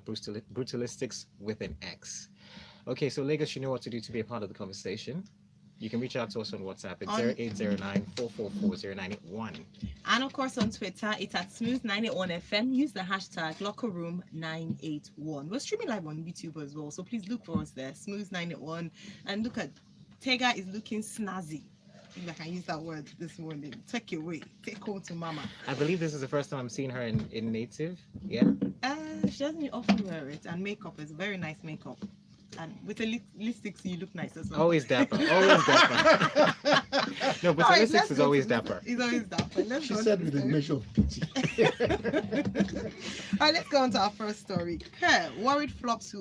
Brutalistix with an X. Okay, so Lagos, you know what to do to be a part of the conversation. You can reach out to us on WhatsApp at On 0809 and of course on Twitter, it's at Smooth981FM. Use the hashtag LockerRoom981. We're streaming live on YouTube as well, so please look for us there, Smooth981, and look at Tega is looking snazzy. If I can use that word this morning. Take it away. Take home to mama. I believe this is the first time I'm seeing her in native. Yeah. She doesn't often wear it, and makeup is very nice makeup. And with the lipsticks, you look nice as well. Always dapper. Always dapper. No, but Alright, Brutalistix is always dapper. He's always dapper. She said with a measure of pity. All right, let's go on to our first story. Worried flops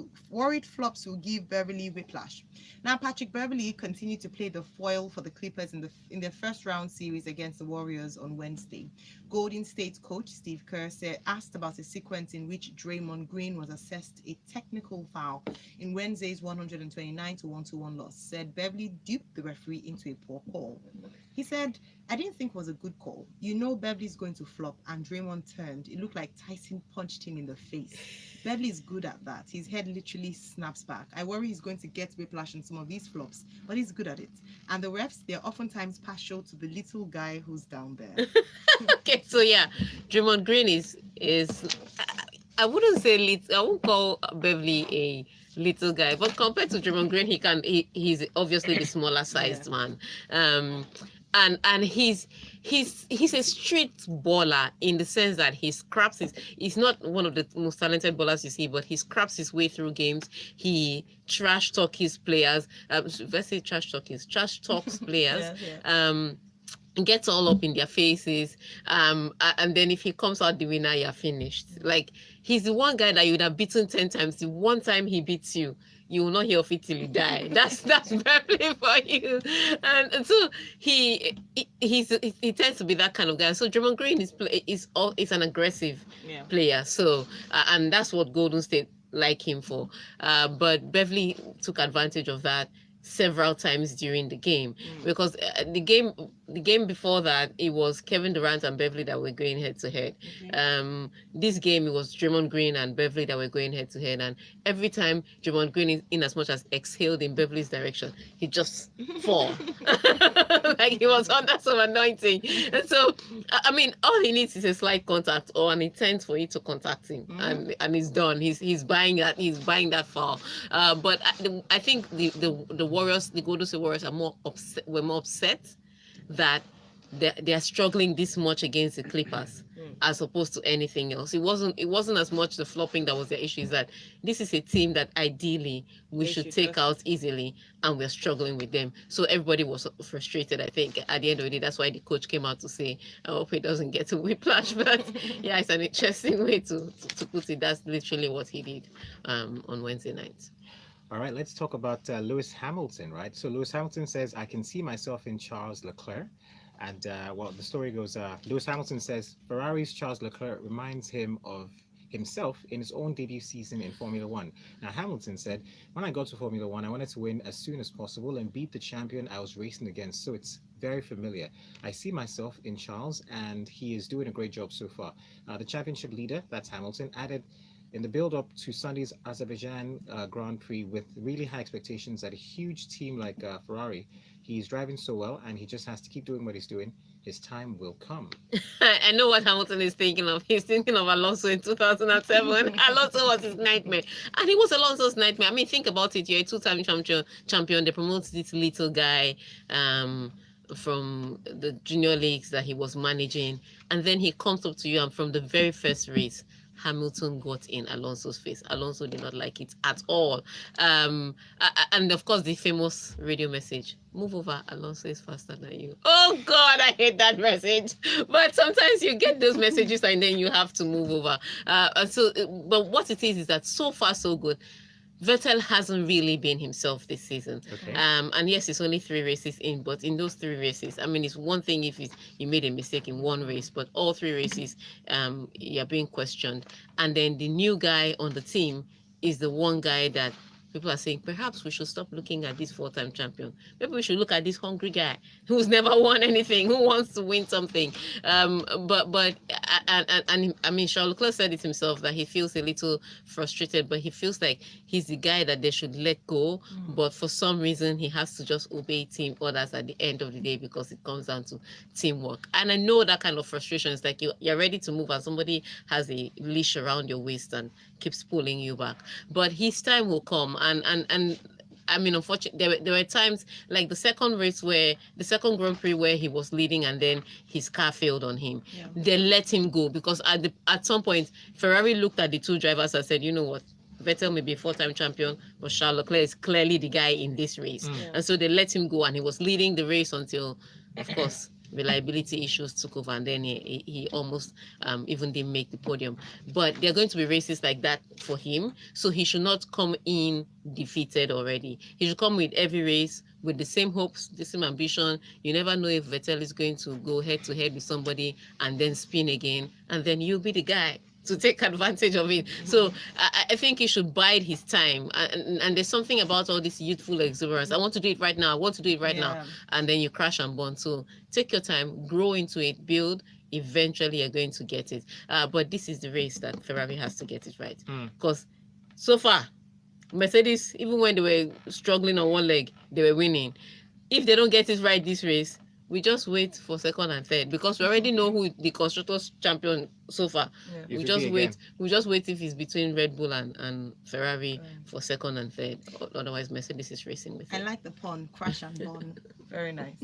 will give Beverly whiplash. Now, Patrick Beverly continued to play the foil for the Clippers in their first round series against the Warriors on Wednesday. Golden State coach Steve Kerr asked about a sequence in which Draymond Green was assessed a technical foul in Wednesday's 129-121 loss, said Beverly duped the referee into a poor call. He said, "I didn't think it was a good call. You know Beverly's going to flop," and Draymond turned. It looked like Tyson punched him in the face. Beverly is good at that. His head literally snaps back. I worry he's going to get whiplash in some of these flops, but he's good at it. And the refs, they're oftentimes partial to the little guy who's down there. Okay, so yeah, Draymond Green is I wouldn't say little. I won't call Beverly a little guy, but compared to Draymond Green, he's obviously the smaller sized man. And he's a street baller in the sense that he scraps he's not one of the most talented ballers you see, but he scraps his way through games. He trash talks his players. Trash talks players. Gets all up in their faces, and then if he comes out the winner, you're finished. Like, he's the one guy that you would have beaten 10 times. The one time he beats you, you will not hear of it till you die. That's Beverly for you. And so he tends to be that kind of guy. So Draymond Green is an aggressive player. So and that's what Golden State like him for. But Beverly took advantage of that several times during the game, because the game before that, it was Kevin Durant and Beverly that were going head to head. This game, it was Draymond Green and Beverly that were going head to head, and every time Draymond Green, in as much as exhaled in Beverly's direction, he just fall like he was under some anointing. And so, I mean, all he needs is a slight contact or an intent for you to contact him, and he's done. He's buying that foul. But I think the Warriors, the Golden State Warriors, were more upset that they are struggling this much against the Clippers as opposed to anything else. It wasn't as much the flopping that was their issue. Is that this is a team that ideally we should take out easily, and we're struggling with them. So everybody was frustrated. I think at the end of the day, that's why the coach came out to say, "I hope he doesn't get a whiplash." But yeah, it's an interesting way to put it. That's literally what he did on Wednesday night. All right, let's talk about Lewis Hamilton, right? So Lewis Hamilton says, "I can see myself in Charles Leclerc." And well, the story goes, Lewis Hamilton says, Ferrari's Charles Leclerc reminds him of himself in his own debut season in Formula One. Now, Hamilton said, "When I got to Formula One, I wanted to win as soon as possible and beat the champion I was racing against. So it's very familiar. I see myself in Charles, and he is doing a great job so far." The championship leader, that's Hamilton, added, "In the build-up to Sunday's Azerbaijan Grand Prix, with really high expectations at a huge team like Ferrari, he's driving so well, and he just has to keep doing what he's doing. His time will come." I know what Hamilton is thinking of. He's thinking of Alonso in 2007. Alonso was his nightmare. And he was Alonso's nightmare. I mean, think about it. You're a two-time champion. They promote this little guy from the junior leagues that he was managing. And then he comes up to you, and from the very first race, Hamilton got in Alonso's face. Alonso did not like it at all. And of course, the famous radio message, "Move over, Alonso is faster than you." Oh God, I hate that message. But sometimes you get those messages and then you have to move over. But what it is that so far so good. Vettel hasn't really been himself this season. Okay. And yes, it's only 3 races in, but in those 3 races, I mean, it's one thing if you made a mistake in one race, but all 3 races, you're being questioned. And then the new guy on the team is the one guy that people are saying perhaps we should stop looking at this 4-time champion. Maybe we should look at this hungry guy who's never won anything, who wants to win something. But I mean, Charles Leclerc said it himself that he feels a little frustrated, but he feels like he's the guy that they should let go. But for some reason, he has to just obey team orders at the end of the day because it comes down to teamwork. And I know that kind of frustration is like you're ready to move and somebody has a leash around your waist and keeps pulling you back. But his time will come, and I mean, unfortunately, there were times like the second Grand Prix where he was leading and then his car failed on him. Yeah. They let him go because at some point Ferrari looked at the two drivers and said, you know what, Vettel may be a 4-time champion, but Charles Leclerc is clearly the guy in this race. And so they let him go, and he was leading the race until, of course, reliability issues took over, and then he almost even didn't make the podium. But there are going to be races like that for him, so he should not come in defeated already. He should come with every race with the same hopes, the same ambition. You never know if Vettel is going to go head to head with somebody and then spin again, and then you'll be the guy to take advantage of it. So I think he should bide his time. And there's something about all this youthful exuberance. I want to do it right now. I want to do it right now. And then you crash and burn. So take your time, grow into it, build. Eventually, you're going to get it. But this is the race that Ferrari has to get it right. Because so far, Mercedes, even when they were struggling on one leg, they were winning. If they don't get it right this race, we just wait for second and third because we already know who the constructors champion so far. We just wait. We just wait if it's between Red Bull and Ferrari for second and third. Otherwise, Mercedes is racing with it. I like the pun, crash and burn. Very nice.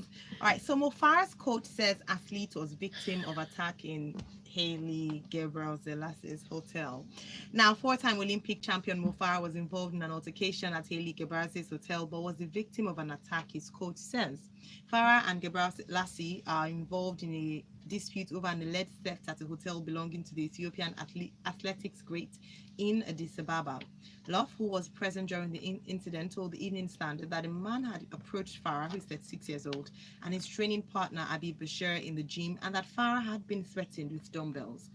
All right. So Mo Farah's coach says athlete was victim of attack in Haile Gebrselassie hotel. Now, 4-time Olympic champion Mo Farah was involved in an altercation at Haile Gebrselassie hotel, but was the victim of an attack, his coach says. Farah and Gebrselassie are involved in a dispute over an alleged theft at a hotel belonging to the Ethiopian athletics great in Addis Ababa. Love, who was present during the incident, told the Evening Standard that a man had approached Farah, who is 36 years old, and his training partner, Abi Bakerr, in the gym, and that Farah had been threatened with dumbbells.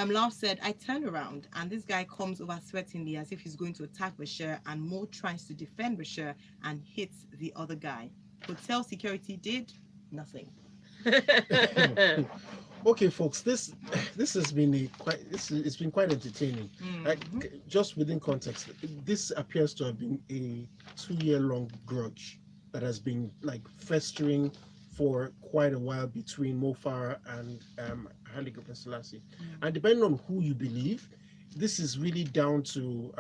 Love said, I turned around, and this guy comes over threateningly as if he's going to attack Bakerr, and Mo tries to defend Bakerr and hits the other guy. Hotel security did nothing. Okay, folks, this has been it's been quite entertaining. Just within context, this appears to have been a 2-year-long grudge that has been like festering for quite a while between Mo Farah and Haile Gebrselassie. And depending on who you believe, this is really down to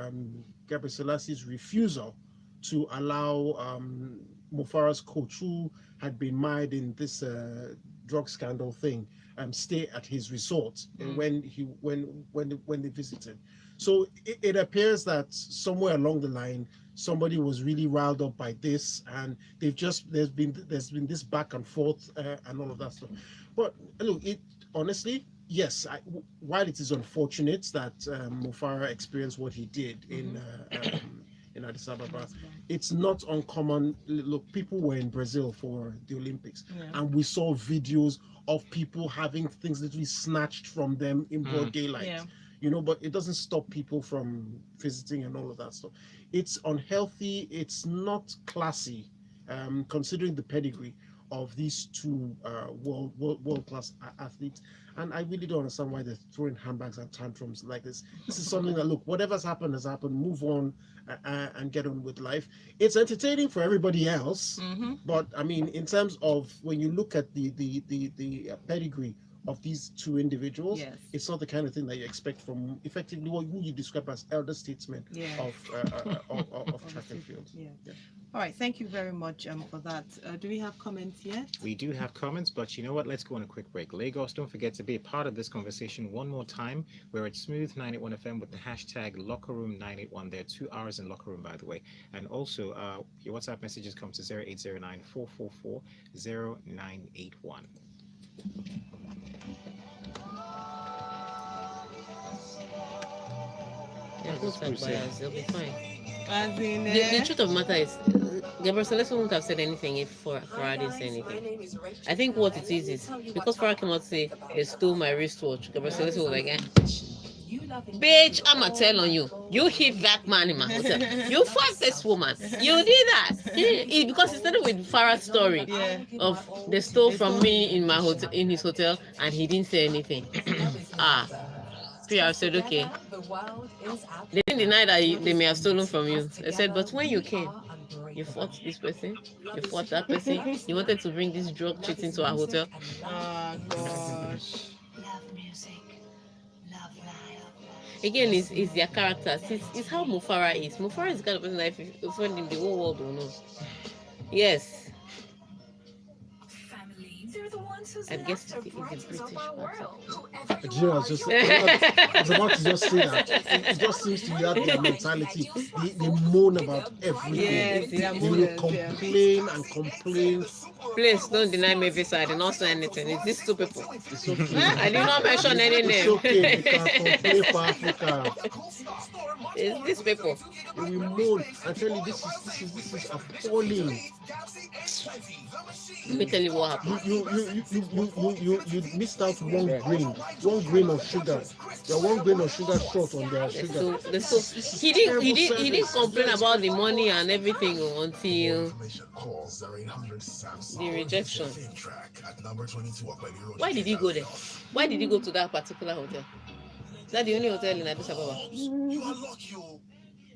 Gebrselassie refusal to allow Mo Farah's coach, who had been mired in this drug scandal thing, stay at his resort when they visited. So it appears that somewhere along the line somebody was really riled up by this, and there's been this back and forth and all of that stuff. But look, honestly, yes, while it is unfortunate that Mo Farah experienced what he did in Addis Ababa, it's not uncommon. Look, people were in Brazil for the Olympics, and we saw videos of people having things literally snatched from them in broad daylight. You know, but it doesn't stop people from visiting and all of that stuff. It's unhealthy. It's not classy, considering the pedigree of these two world-class athletes. And I really don't understand why they're throwing handbags and tantrums like this. This is something that, look, whatever's happened has happened. Move on and get on with life. It's entertaining for everybody else, but I mean, in terms of when you look at the pedigree of these two individuals, it's not the kind of thing that you expect from effectively who you describe as elder statesmen of track and field. All right, thank you very much for that. Do we have comments yet? We do have comments, but you know what? Let's go on a quick break. Lagos, don't forget to be a part of this conversation one more time. We're at Smooth 981 FM with the hashtag LockerRoom981. There are 2 hours in Locker Room, by the way. And also, your WhatsApp messages come to 0809 444 0981. Yeah, those are biased. They'll be fine. The truth of the matter is, Gebrselassie wouldn't have said anything if Farah didn't say anything. I think what it is because Farah came out to say they stole my wristwatch. Gebrselassie was like, Bitch, I'ma tell on you. You hit that man in my hotel. You fucked this woman. You did that. Because it started with Farah's story of they stole from me in my hotel, in his hotel, and he didn't say anything. PR said, okay. They didn't deny that they may have stolen from you. They said, but when you came, you fought this person, you fought that person, you wanted to bring this drug cheating to our hotel. Oh gosh. Again, it's their characters. It's how Mufara is. Mufara is the kind of person that if you offend him, the whole world will know. Yes. I guess it's the British Nigeria was just, I was about to just say that. It just seems to be that their mentality. They moan about everything. Yes, They will complain and complain. Please don't deny me visa. I did not say anything. It's these two people. It's okay. I did not mention any It's name. okay. We can complain for Africa. It's these people. We moan. I tell you, this is appalling. Let me tell you what happened. You missed out one grain of sugar. You're 1 grain of sugar short on their sugar. So he didn't complain about the money and everything until the rejection. Why did he go there? Why did he go to that particular hotel? Is that the only hotel in Addis Ababa? You are lucky.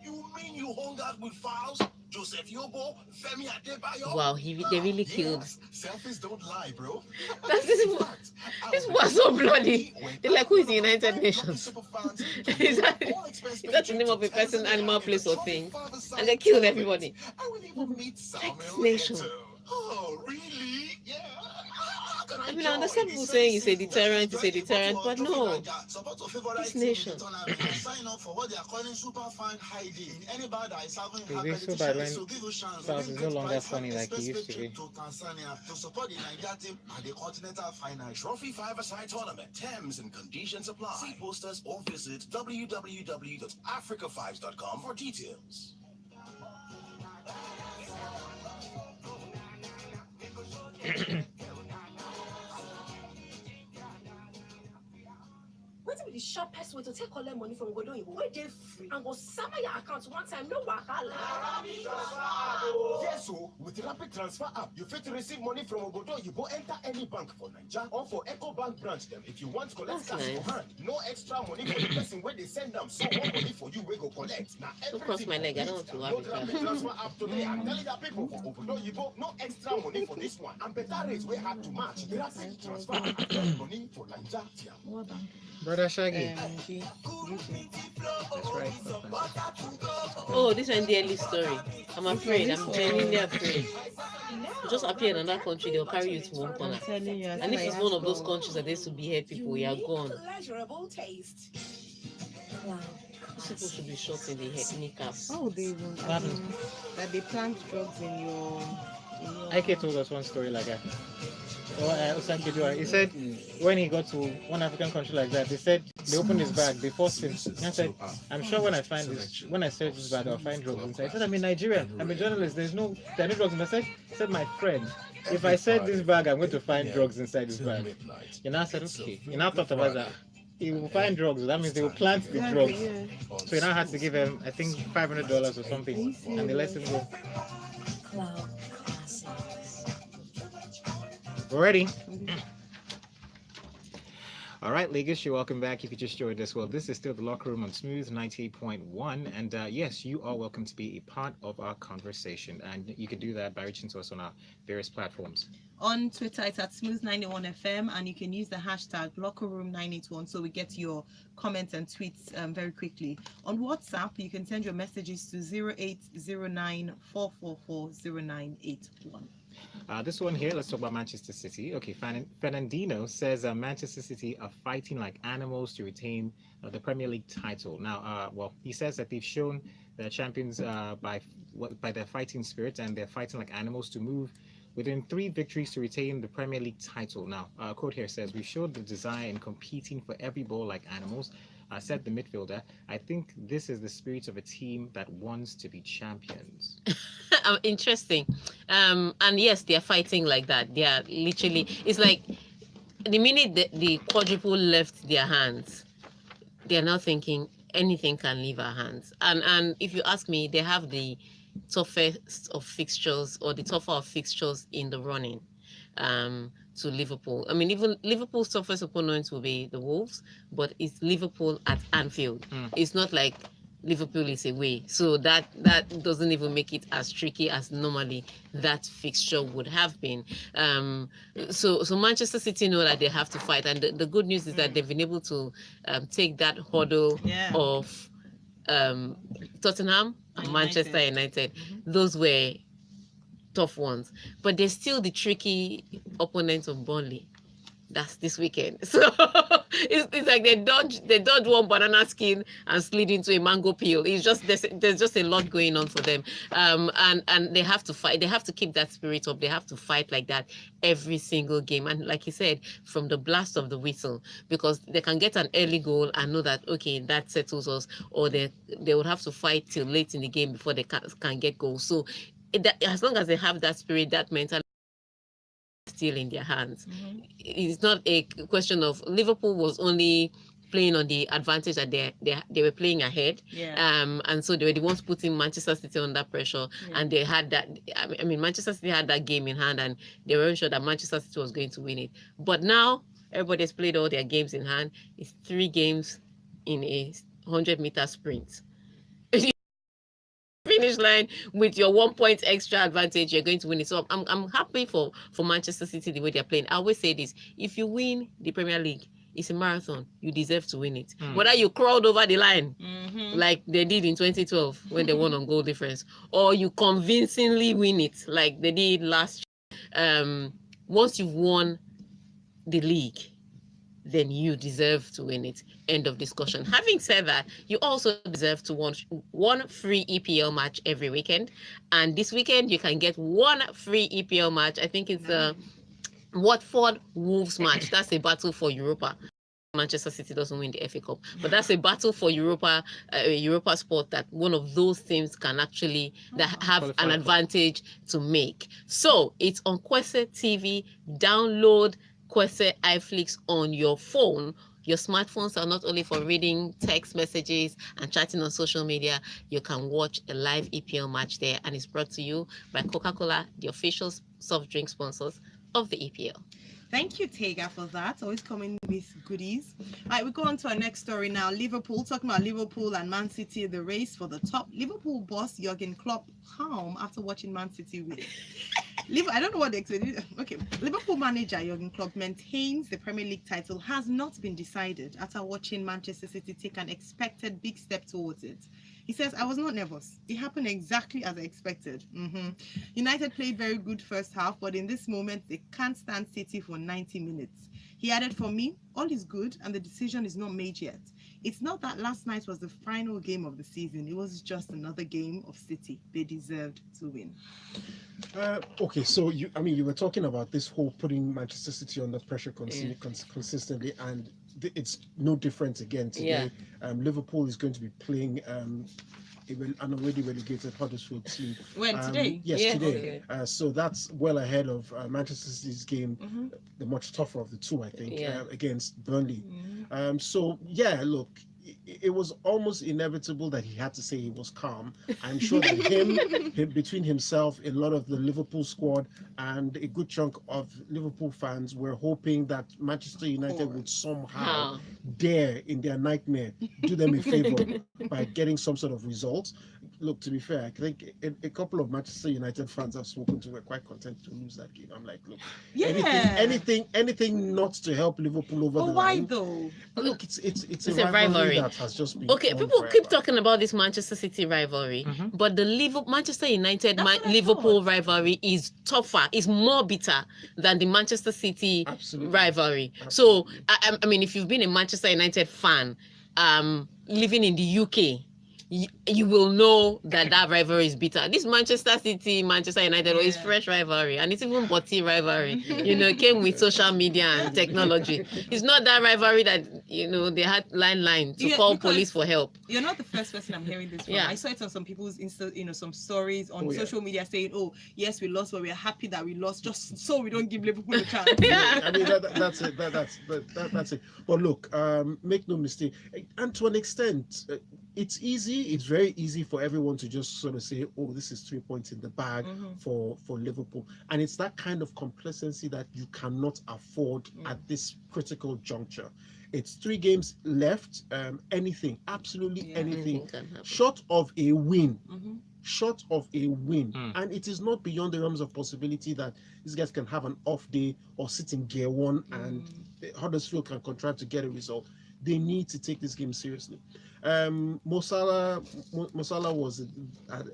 You mean you hung out with files? Joseph Yobo, Femi Adebayo. Wow, they really killed. Selfies don't lie, bro. This was so bloody. They're like, who is the United Nations? is that the name of a person, animal, place, or thing? And they killed everybody. I would even meet Samuel Nation. Eto'o. Oh, really? Yeah. I mean, I understand people saying it's a deterrent, but no. This nation. Sign up for what they are calling super fine hiding. Anybody that is having It's so bad when South is no longer funny like he used to be. to Tanzania to support the Nigeria team at the Continental Final Trophy 5-a-side tournament. Terms and conditions apply. See posters or visit www.africa5s.com for details. What be the sharpest way to take all that money from Godon? Where they free and go summer your account one time, no wahala. Yes, so with Rapid Transfer app, you fit to receive money from Obodo. You go enter any bank for Nigeria or for Echo Bank branch them. If you want to collect That's cash nice. for hand, no extra money for the person where they send them. So more money for you, we go collect. Now Don't cross my leg. I don't want to have Load it. Rapid Transfer app today. I'm telling that people for Obodo, you go no extra money for this one. And better rates we have to match. The Rapid Transfer app get money for Nigeria. Brother Shaggy. That's right. Oh, this is the early story. I'm afraid. I'm genuinely afraid. You just appear in another country, they'll carry you to one corner. I'm telling you. And if it's one of those countries that they used to behead people, you are gone. Pleasurable taste. These people should be shot in the head, kneecaps. Oh, they even that they plant drugs in your. Ike told us one story like that. He said when he got to one African country like that, they said they opened his bag, they forced him. He said, "I'm sure when I search this bag, I'll find drugs inside." He said, "I'm in Nigeria. I'm a journalist. There are no drugs inside." He said, "My friend, if I search this bag, I'm going to find drugs inside this bag." He now said, "Okay." He now thought about that. He will find drugs. That means they will plant the drugs. So he now had to give him, I think, $500 or something, and they let him go. We're ready. All right, Ligas, you're welcome back. If you just joined us, well, this is still the Locker Room on Smooth 98.1. And yes, you are welcome to be a part of our conversation. And you can do that by reaching to us on our various platforms. On Twitter, it's at Smooth91FM, and you can use the hashtag LockerRoom981 so we get your comments and tweets very quickly. On WhatsApp, you can send your messages to 0809-444-0981. This one here, let's talk about Manchester City. Okay, Fernandino says Manchester City are fighting like animals to retain the Premier League title. Now, well, he says that they've shown their champions by their fighting spirit, and they're fighting like animals to move within 3 victories to retain the Premier League title. Now, a quote here says, "We showed the desire in competing for every ball like animals," said the midfielder. "I think this is the spirit of a team that wants to be champions." Interesting. And yes, they are fighting like that. They are literally, it's like the minute the quadruple left their hands, they're now thinking anything can leave our hands. And if you ask me, they have the toughest of fixtures, or the tougher of fixtures in the running to Liverpool. I mean, even Liverpool's toughest opponents will be the Wolves, but it's Liverpool at Anfield. It's not like Liverpool is away, so that doesn't even make it as tricky as normally that fixture would have been. So Manchester City know that they have to fight, and the good news is that they've been able to take that hurdle of Tottenham and Manchester United. Those were tough ones, but they're still the tricky opponents of Burnley. That's this weekend. So it's like they dodge one banana skin and slid into a mango peel. It's just there's just a lot going on for them. And they have to fight. They have to keep that spirit up. They have to fight like that every single game. And like you said, from the blast of the whistle, because they can get an early goal and know that, okay, that settles us, or they would have to fight till late in the game before they can get goals. So as long as they have that spirit, that mentality still in their hands. It's not a question of Liverpool was only playing on the advantage that they were playing ahead, and so they were the ones putting Manchester City under pressure, and they had that. I mean, Manchester City had that game in hand, and they weren't sure that Manchester City was going to win it. But now everybody's played all their games in hand. It's 3 games in a 100-meter sprint. Finish line with your 1 point extra advantage, you're going to win it. So I'm happy for Manchester City the way they're playing. I always say this: if you win the Premier League, it's a marathon. You deserve to win it. Whether you crawled over the line like they did in 2012 when they won on goal difference, or you convincingly win it like they did last year. Once you've won the league, then you deserve to win it. End of discussion. Having said that, you also deserve to watch one free EPL match every weekend. And this weekend, you can get one free EPL match. I think it's the Watford Wolves match. That's a battle for Europa. Manchester City doesn't win the FA Cup, but that's a battle for Europa sport, that one of those teams can actually have an advantage to make. So it's on Kwese TV. Download Kwese iFlix on your phone. Your smartphones are not only for reading text messages and chatting on social media. You can watch a live EPL match there, and it's brought to you by Coca-Cola, the official soft drink sponsors of the EPL. Thank you, Tega, for that. Always coming with goodies. All right, we go on to our next story now. Liverpool, talking about Liverpool and Man City, the race for the top. Liverpool boss Jurgen Klopp calm after watching Man City win. I don't know what they expected. Okay, Liverpool manager Jurgen Klopp maintains the Premier League title has not been decided after watching Manchester City take an expected big step towards it. He says, I was not nervous. It happened exactly as I expected. United played very good first half, but in this moment, they can't stand City for 90 minutes. He added, for me, all is good and the decision is not made yet. It's not that last night was the final game of the season. It was just another game of City. They deserved to win. Okay, so you were talking about this whole putting Manchester City under pressure consistently, and it's no different again today. Liverpool is going to be playing an already relegated Huddersfield team. When today? Yes, today. So that's well ahead of Manchester City's game, the much tougher of the two, I think, against Burnley. So yeah, look, it was almost inevitable that he had to say he was calm. I'm sure that him between himself, a lot of the Liverpool squad, and a good chunk of Liverpool fans were hoping that Manchester United would somehow dare, in their nightmare, do them a favor by getting some sort of result. Look, to be fair, I think a couple of Manchester United fans I've spoken to were quite content to lose that game. I'm like, look, anything not to help Liverpool over the line. Why though? Look, it's a rivalry that has just been people keep talking about this Manchester City rivalry, but the Manchester United Liverpool rivalry is tougher, is more bitter than the Manchester City rivalry. So I mean, if you've been a Manchester United fan living in the UK, you will know that rivalry is bitter. This Manchester City, Manchester United is fresh rivalry, and it's even body rivalry. It came with social media and technology. It's not that rivalry that they had line to call police for help. You're not the first person I'm hearing this from. I saw it on some people's some stories on social media saying, "Oh, yes, we lost, but we're happy that we lost, just so we don't give Liverpool a chance." I mean, that's it. That's it. But look, make no mistake, and to an extent, it's easy. It's very easy for everyone to just sort of say, "Oh, this is 3 points in the bag for Liverpool," and it's that kind of complacency that you cannot afford at this critical juncture. It's 3 games left. Anything, absolutely anything, short of a win. Short of a win, and it is not beyond the realms of possibility that these guys can have an off day or sit in gear 1 and Huddersfield can contrive to get a result. They need to take this game seriously. Mo Salah was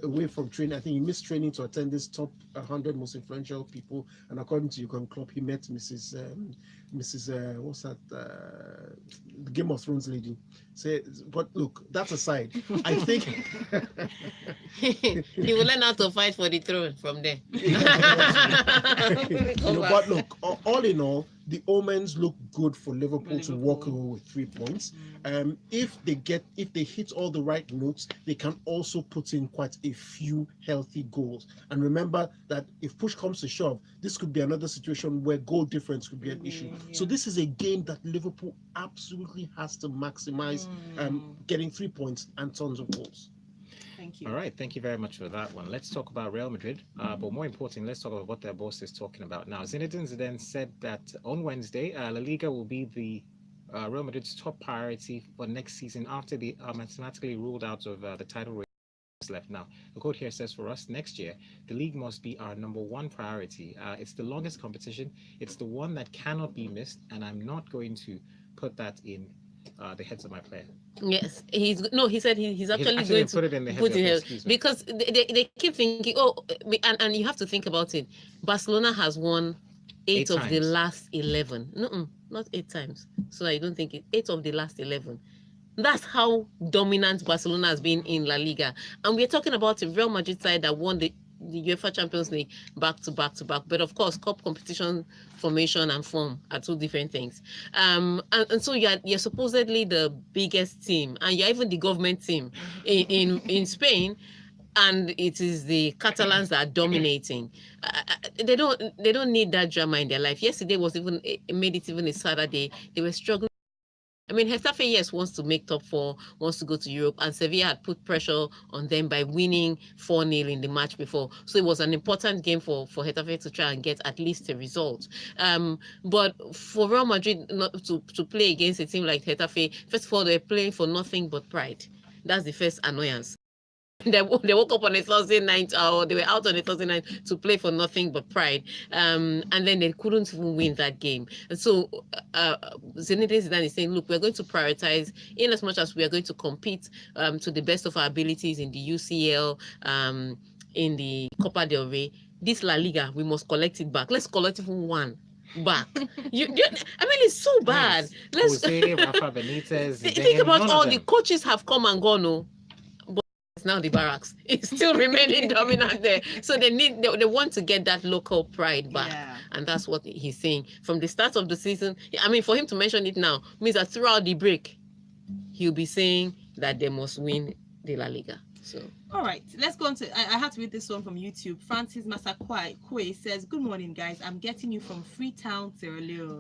away from training. I think he missed training to attend this top 100 most influential people, and according to Jurgen Klopp, he met Mrs. What's that? The Game of Thrones lady. But look, that aside, I think he will learn how to fight for the throne from there. But look, all in all, the omens look good for Liverpool to walk away with 3 points. If they hit all the right notes, they can also put in quite a few healthy goals. And remember that if push comes to shove, this could be another situation where goal difference could be an issue. So this is a game that Liverpool absolutely has to maximize, getting 3 points and tons of goals. Thank you. All right, thank you very much for that one. Let's talk about Real Madrid, but more importantly, let's talk about what their boss is talking about now. Zinedine Zidane said that on Wednesday, La Liga will be the Real Madrid's top priority for next season after they are mathematically ruled out of the title race left. Now, the quote here says, for us next year, the league must be our #1 priority. It's the longest competition. It's the one that cannot be missed, and I'm not going to put that in the heads of my player. Yes, he said he's actually going to put it in the heads because they keep thinking, and you have to think about it. Barcelona has won 8 of the last 11. No, not 8 times. So I don't think 8 of the last 11. That's how dominant Barcelona has been in La Liga. And we're talking about a Real Madrid side that won the UEFA Champions League back to back. But of course, cup competition, formation, and form are 2 different things. And so you're supposedly the biggest team, and you're even the government team in Spain. And it is the Catalans that are dominating. They don't need that drama in their life. Yesterday made it even a Saturday. They were struggling. I mean, Getafe, yes, wants to make top 4, wants to go to Europe, and Sevilla had put pressure on them by winning 4-0 in the match before. So it was an important game for Getafe to try and get at least a result. But for Real Madrid not to play against a team like Getafe, first of all, they're playing for nothing but pride. That's the first annoyance. They woke up on a Thursday night, or they were out on a Thursday night to play for nothing but pride, and then they couldn't even win that game. And so Zinedine Zidane is saying, look, we're going to prioritize in as much as we are going to compete to the best of our abilities in the UCL, in the Copa del Rey. This La Liga, we must collect it back. Let's collect even one back. I mean, it's so bad. Let's Rafa Benitez. Think about all the coaches have come and gone. Now the Barracks is still remaining dominant there, so they want to get that local pride back, and that's what he's saying from the start of the season. I mean, for him to mention it now means that throughout the break he'll be saying that they must win the La Liga. So all right, let's go on to I have to read this one from YouTube. Francis Masakwe says, good morning guys, I'm getting you from Freetown, Sierra Leone.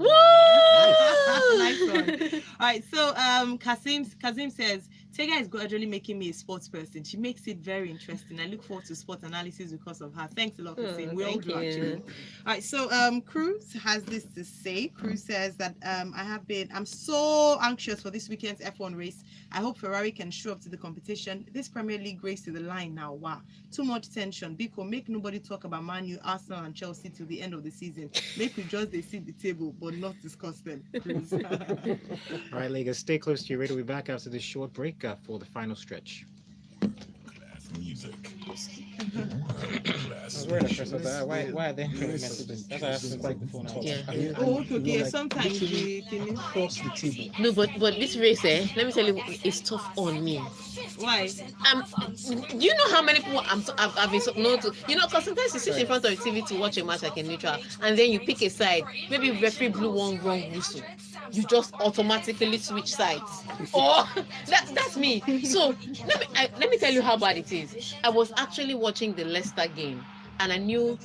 Nice one. All right, so Kazim says, Tega is gradually making me a sports person. She makes it very interesting. I look forward to sports analysis because of her. Thanks a lot, Kazim. We all do, actually. All right, so Cruz has this to say. Cruz says that I'm so anxious for this weekend's F1 race. I hope Ferrari can show up to the competition. This Premier League race to the line now. Wow, too much tension. Biko, make nobody talk about Man U, Arsenal, and Chelsea till the end of the season. Make we just see the table, but not discuss them. All right, Liga, stay close to your radio. We'll be back after this short break for the final stretch. I was worried at first. I was like, why are they messing this? That's why I asked quite before now. Yeah. Oh, okay. You're like Sometimes literally the cross the table. No, but this race, let me tell you, it's tough on me. why? Do you know how many people I've been known to? You know, because sometimes you sit in front of the TV to watch a match like a neutral, and then you pick a side. Maybe referee blew one wrong whistle. You just automatically switch sides. Or that's me. So let me tell you how bad it is. I was actually watching the Leicester game, and I knew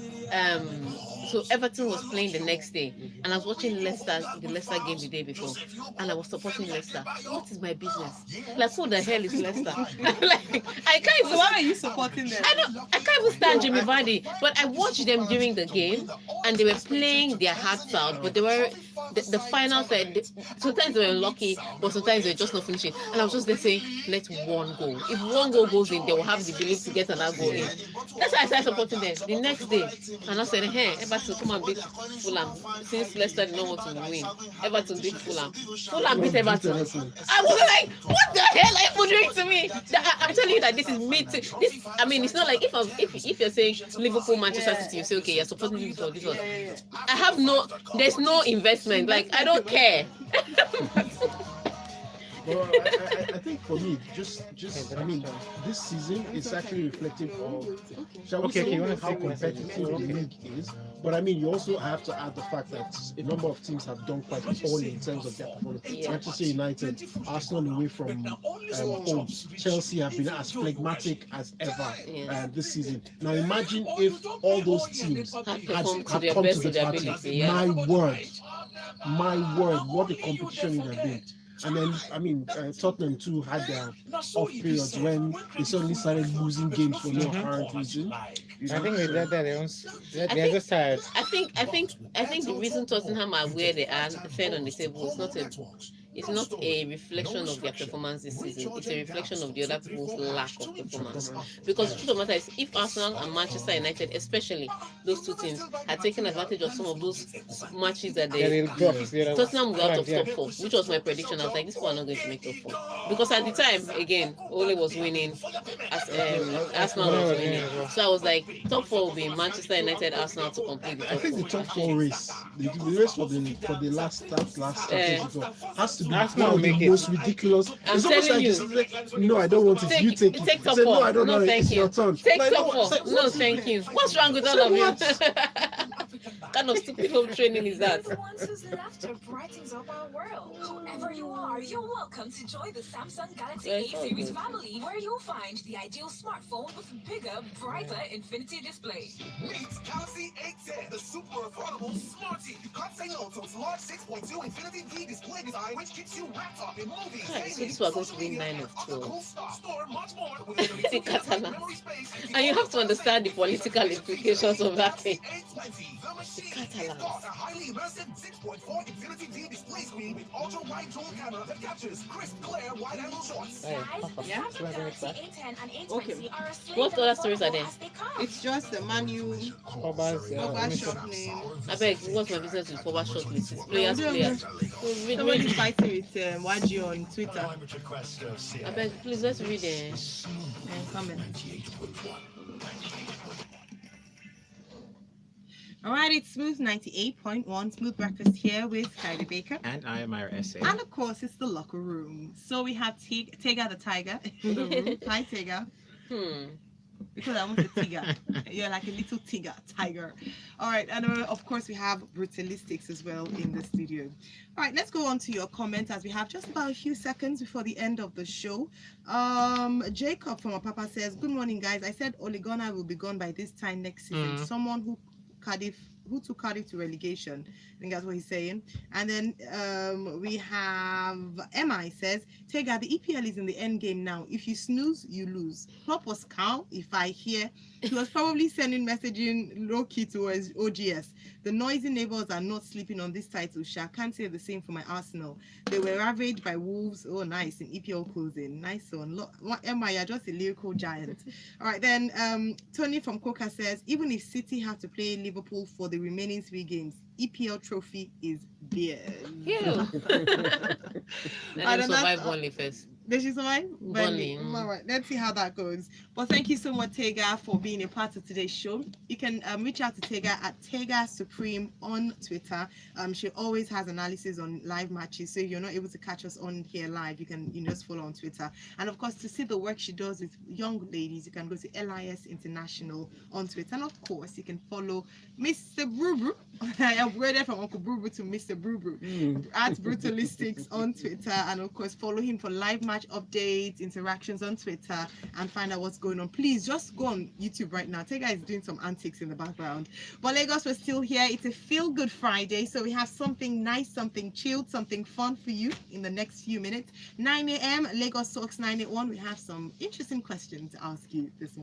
so Everton was playing the next day, and I was watching the Leicester game the day before, and I was supporting Leicester. What is my business? Like, who the hell is Leicester? Like, I can't even. So why are you supporting them? I can't even stand Jimmy Vardy, but I watched them during the game, and they were playing their hearts out. But they were the final side. Sometimes they were lucky, but sometimes they were just not finishing. And I was just there saying, let one go. If one goal goes in, they will have the belief to get another goal in. That's why I started supporting them. The next day, and I said, hey, Everton come and beat Fulham. Since Leicester did not want to win, Everton beat Fulham. Fulham beat Everton. I was like, what the hell are you doing to me? I'm telling you that this is me. I mean, it's not like if you're saying Liverpool, Manchester City, you say, okay, you're supporting this one, this one. I have there's no investment. Like, I don't care. Well, I think for me, I mean, this season is actually reflective of, shall we say, how competitive the league is. But I mean, you also have to add the fact that a number of teams have done quite poorly in terms of their performance. Yeah. Manchester United, Arsenal away from home, Chelsea have been as phlegmatic as ever this season. Now imagine if all those teams had come to the party. My word, what a competition it would have been. And then, I mean, Tottenham too had their off periods when they suddenly started losing games for no apparent reason. I think they're just tired. I think the reason Tottenham are where they are, third on the table, it's not a reflection of their performance this season. It's a reflection of the other people's lack of performance. Because the truth of the matter is, if Arsenal and Manchester United, especially those two teams, had taken advantage of some of those matches that Tottenham were out of top 4, which was my prediction. I was like, these people are not going to make top 4. Because at the time, again, Ole was winning, Arsenal was winning. So I was like, top 4 will be Manchester United, Arsenal to complete the top 4. I think the top 4 race, the race for the last has to be one of the most ridiculous. I'm telling you. No, I don't want it. You take it. Take top 4. No, I don't know. Thank It's you. your turn. Take top 4. No, thank you. What's wrong with all of you? What kind of stupid home training is that? The ones whose laughter brightens up our world. Whoever you are, you're welcome to join the Samsung Galaxy A series family, where you'll find the ideal smartphone with bigger, brighter infinity display. Meet Galaxy A10, the super affordable smartie. You can't say no to its large 6.2 Infinity V display design, which keeps you wrapped up in movies. So this was going to be 9 of 12. Store much more with The Catalan. And you have to understand the political implications of that thing. Catalans. A highly immersive 6.4 Infinity V display screen with ultra-wide dual camera that captures crisp, clear, wide-angle shots. Okay. What other stories are there? It's just the manual Pogba's shop name. I beg, what's my business with Pogba short list? It's players. Somebody fighting with Waji on Twitter. I beg, please, let's read it. Comment. All right, it's Smooth 98.1 Smooth Breakfast here with Kayode Bakerr. And Ayo Mairo Ese. And of course, it's the locker room. So we have Tega the Tiger in the room. Hi, Tega. Because I want a tiger. You're like a little tiger. All right, and of course we have Brutalistix as well in the studio. All right, let's go on to your comment as we have just about a few seconds before the end of the show. Jacob from Papa says, "Good morning, guys. I said Ole Gunnar will be gone by this time next season. Someone who took Cardiff to relegation." I think that's what he's saying. And then we have Emma says, "Tega, the EPL is in the end game now. If you snooze, you lose. Klopp was calm, if I hear. He was probably sending messaging low-key to his OGS. The noisy neighbors are not sleeping on this title. I can't say the same for my Arsenal. They were ravaged by Wolves. Oh, nice. In EPL closing. Nice one. Look, Emma, you're just a lyrical giant." All right, then Tony from Coca says, "Even if City have to play Liverpool for the remaining 3 games, EPL trophy is theirs." Yeah. Let them survive only first. Did she survive? Burnley, All right, let's see how that goes. But thank you so much, Tega, for being a part of today's show. You can reach out to Tega at Tega Supreme on Twitter. She always has analysis on live matches, so if you're not able to catch us on here live, you can just follow on Twitter. And of course, to see the work she does with young ladies, you can go to LIS International on Twitter. And of course, you can follow Mr. Brubru. I upgraded from Uncle Brubru to Mr. Brubru at Brutalistix on Twitter, and of course follow him for live match updates, interactions on Twitter, and find out what's going on. Please just go on YouTube right now. Tega is doing some antics in the background. But Lagos, we're still here. It's a feel good Friday, so we have something nice, something chilled, something fun for you in the next few minutes. 9 a.m. Lagos Talks 981. We have some interesting questions to ask you this morning.